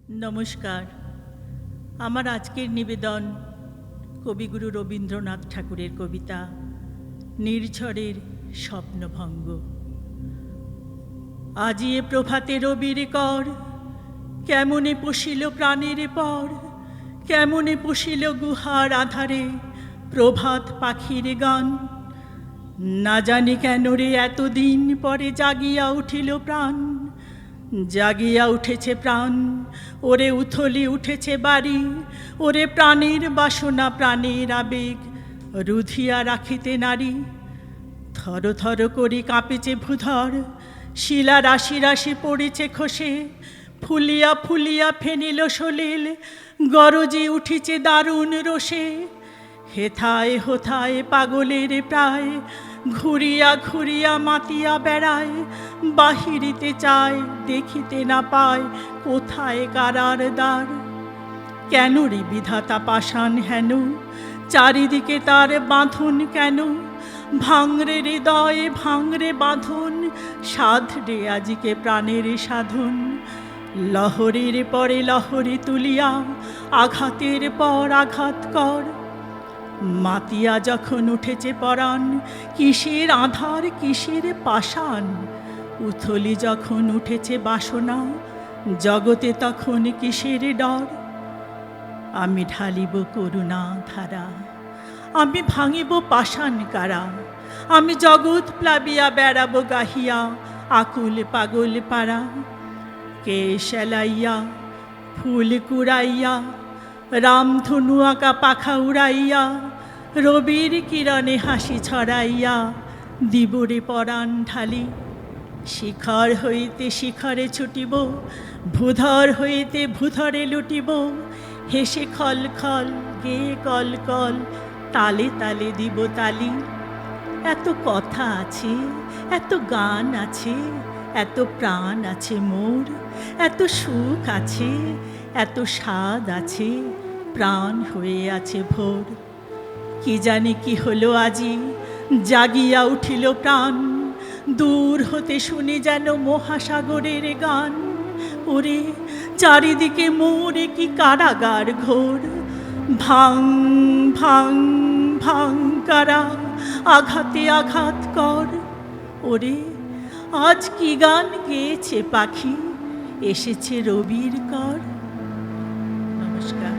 নমস্কার। আমার আজকের নিবেদন কবিগুরু রবীন্দ্রনাথ ঠাকুরের কবিতা নির্ঝরের স্বপ্নভঙ্গ। আজি এ প্রভাতে রবির কর, কেমনে পশিল প্রাণের পর, কেমনে পশিল গুহার আধারে প্রভাত পাখির গান। না জানি কেন রে এতদিন পরে জাগিয়া উঠিল প্রাণ, জাগিয়া উঠেছে প্রাণ, ওরে উথলি উঠেছে বাড়ি, ওরে প্রাণের বাসনা প্রাণের আবেগ রুধিয়া রাখিতে নারী। থর থর করি কাঁপেছে ভূধর, শিলা রাশি রাশি পড়েছে খসে, ফুলিয়া ফুলিয়া ফেনিল সলিল, গরজে উঠিছে দারুণ রোষে। হেথায় হোথায় পাগলের প্রায়, ঘুরিয়া ঘুরিয়া মাতিয়া বেড়ায়, বাহিরিতে চায় দেখিতে না পায় কোথায় কারার দ্বার। কেন রে বিধাতা পাষাণ হেন, চারিদিকে তার বাঁধন কেন? ভাঙরে হৃদয়ে ভাঙরে বাঁধন, সাধ রে আজিকে প্রাণের সাধন। লহরীর পরে লহরী তুলিয়া আঘাতের পর আঘাত কর। মাতিয়া যখন উঠেছে পরাণ, কিসের আধার কিসের পাষাণ। উথলি যখন উঠেছে বাসনা, জগতে তখন কিসের ডর। আমি ঢালিব করুণা ধারা, আমি ভাঙিব পাষাণ কারা, আমি জগৎ প্লাবিয়া বেড়াব গাহিয়া আকুল পাগল পাড়া। কে সেলাইয়া ফুল কুড়াইয়া, রামধনু আঁকা পাখা উড়াইয়া, রবির কিরণে হাসি ছড়াইয়া দিবরে পরাণ ঢালি। শিখর হইতে শিখরে ছুটিব, ভূধর হইতে ভূধরে লুটিব, হেসে খল খল গেয়ে কল কল, তালে তালে দিব তালি। এত কথা আছে, এত গান আছে, এত প্রাণ আছে মোর, এত সুখ আছে, এত স্বাদ আছে, প্রাণ হয়ে আছে ভোর। কি জানি কি হলো আজি, জাগিয়া উঠিল প্রাণ, দূর হতে শুনি যেন মহাসাগরের গান। ওরে চারিদিকে মোরে কি কারাগার ঘোর, ভাং ভাং ভাং কারা, আঘাতে আঘাত কর। ওরে আজ কি গান গেয়েছে পাখি, এসেছে রবির কর। নমস্কার।